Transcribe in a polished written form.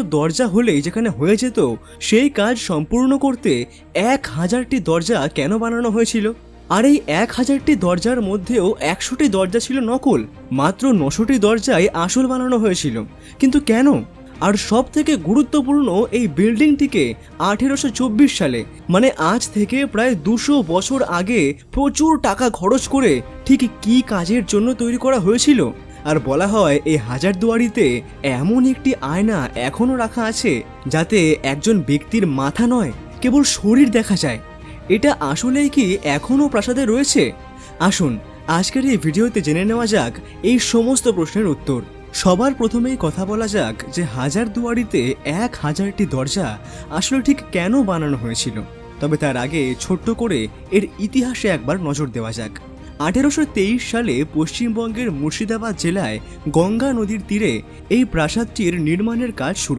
দরজা হলেই যেখানে হয়ে যেত, সেই কাজ সম্পূর্ণ করতে 1000টি দরজা কেন বানানো হয়েছিল? আর এই 1000টি দরজার মধ্যেও 100টি দরজা ছিল নকল, মাত্র 900টি দরজাই আসল বানানো হয়েছিল। কিন্তু কেন? আর সব থেকে গুরুত্বপূর্ণ, এই বিল্ডিংটিকে 1824 সালে, মানে আজ থেকে প্রায় 200 বছর আগে প্রচুর টাকা খরচ করে ঠিক কী কাজের জন্য তৈরি করা হয়েছিল? আর বলা হয় এই হাজারদুয়ারিতে এমন একটি আয়না এখনও রাখা আছে, যাতে একজন ব্যক্তির মাথা নয়, কেবল শরীর দেখা যায়। এটা আসলেই কি এখনও প্রাসাদে রয়েছে? আসুন আজকের এই ভিডিওতে জেনে নেওয়া যাক এই সমস্ত প্রশ্নের উত্তর। সবার প্রথমেই কথা বলা যাক যে হাজারদুয়ারিতে 1000টি দরজা আসলে ঠিক কেন বানানো হয়েছিল। তবে তার আগে ছোট্ট করে এর ইতিহাসে একবার নজর দেওয়া যাক। 1823 সালে পশ্চিমবঙ্গের মুর্শিদাবাদ জেলায় গঙ্গা নদীর তীরে এই প্রাসাদটির নির্মাণের কাজ শুরু।